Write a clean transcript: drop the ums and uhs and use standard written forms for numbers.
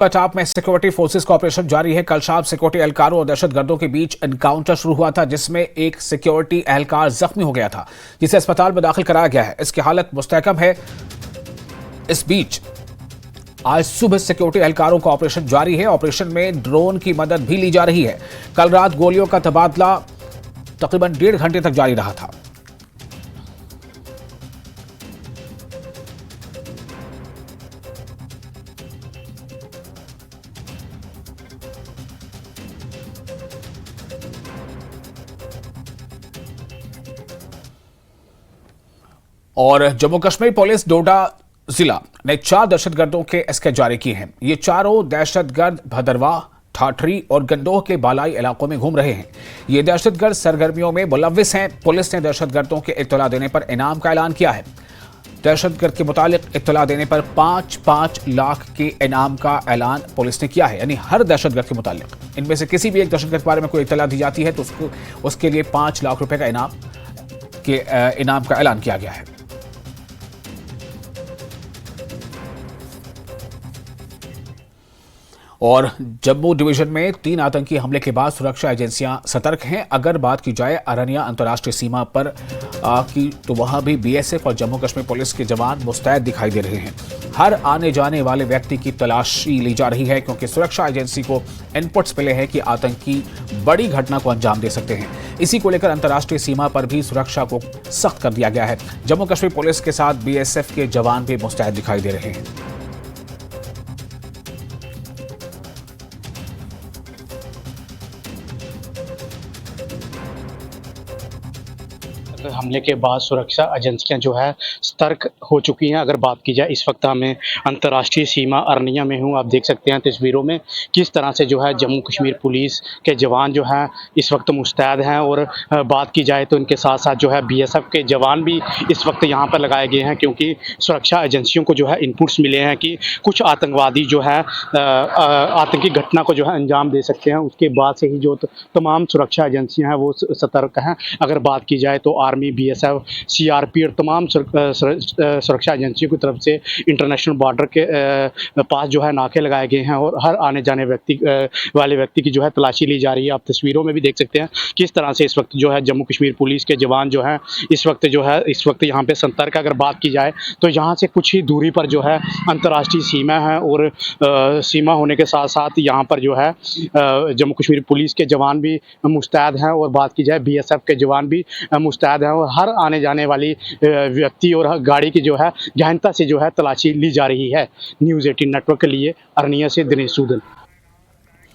पंजाब में security forces का operation जारी है। कल शाम सिक्योरिटी एहलकारों और दहशतगर्दों के बीच एनकाउंटर शुरू हुआ था, जिसमें एक सिक्योरिटी एहलकार जख्मी हो गया था, जिसे अस्पताल में दाखिल कराया गया है। इसकी हालत मुस्तहकम है। इस बीच आज सुबह सिक्योरिटी एहलकारों का ऑपरेशन जारी है। ऑपरेशन में ड्रोन की मदद भी ली जा रही है। कल रात गोलियों का तबादला तकरीबन 1.5 घंटे तक जारी रहा था। और जम्मू कश्मीर पुलिस डोडा जिला ने 4 दहशतगर्दों के एस्के जारी किए हैं। ये चारों दहशतगर्द भदरवाह, ठाठरी और गंडोह के बालाई इलाकों में घूम रहे हैं। ये दहशतगर्द सरगर्मियों में मुलव्विस हैं। पुलिस ने दहशतगर्दों के इत्तला देने पर इनाम का ऐलान किया है। दहशतगर्द के मुतालिक इत्तला देने पर 5-5 लाख के इनाम का ऐलान पुलिस ने किया है। यानी हर दहशतगर्द के मुतालिक इनमें से किसी भी एक दहशतगर्द के बारे में कोई इत्तला दी जाती है तो उसके लिए 5 लाख रुपए का इनाम का ऐलान किया गया है। और जम्मू डिवीजन में 3 आतंकी हमले के बाद सुरक्षा एजेंसियां सतर्क हैं। अगर बात की जाए अरनिया अंतर्राष्ट्रीय सीमा पर की, तो वहां भी बीएसएफ और जम्मू कश्मीर पुलिस के जवान मुस्तैद दिखाई दे रहे हैं। हर आने जाने वाले व्यक्ति की तलाशी ली जा रही है, क्योंकि सुरक्षा एजेंसी को इनपुट्स मिले हैं कि आतंकी बड़ी घटना को अंजाम दे सकते हैं। इसी को लेकर अंतर्राष्ट्रीय सीमा पर भी सुरक्षा को सख्त कर दिया गया है। जम्मू कश्मीर पुलिस के साथ बीएसएफ के जवान भी मुस्तैद दिखाई दे रहे हैं। हमले के बाद सुरक्षा एजेंसियां जो है सतर्क हो चुकी हैं। अगर बात की जाए, इस वक्त हमें अंतर्राष्ट्रीय सीमा अरनिया में हूं। आप देख सकते हैं तस्वीरों में किस तरह से जो है जम्मू कश्मीर पुलिस के जवान जो हैं इस वक्त मुस्तैद हैं। और बात की जाए तो इनके साथ साथ जो है बीएसएफ के जवान भी इस वक्त यहां पर लगाए गए हैं, क्योंकि सुरक्षा एजेंसियों को जो है इनपुट्स मिले हैं कि कुछ आतंकवादी जो है आतंकी घटना को जो है अंजाम दे सकते हैं। उसके बाद से ही जो तमाम सुरक्षा एजेंसियाँ हैं वो सतर्क हैं। अगर बात की जाए तो आर्मी, बीएसएफ, सीआरपी और तमाम सुरक्षा एजेंसियों की तरफ से इंटरनेशनल बॉर्डर के पास जो है नाके लगाए गए हैं और हर आने जाने वाले व्यक्ति की जो है तलाशी ली जा रही है। आप तस्वीरों में भी देख सकते हैं किस तरह से इस वक्त जो है जम्मू कश्मीर पुलिस के जवान जो हैं इस वक्त यहाँ पे सतर्क। अगर बात की जाए तो यहाँ से कुछ ही दूरी पर जो है अंतर्राष्ट्रीय सीमा है और सीमा होने के साथ साथ यहाँ पर जो है जम्मू कश्मीर पुलिस के जवान भी मुस्तैद हैं और बात की जाए बीएसएफ के जवान भी मुस्तैद हैं और हर आने जाने वाली व्यक्ति और गाड़ी की जो है गहनता से जो है तलाशी ली जा रही है। न्यूज़ 18 नेटवर्क के लिए अरनिया से दिनेश सूदन।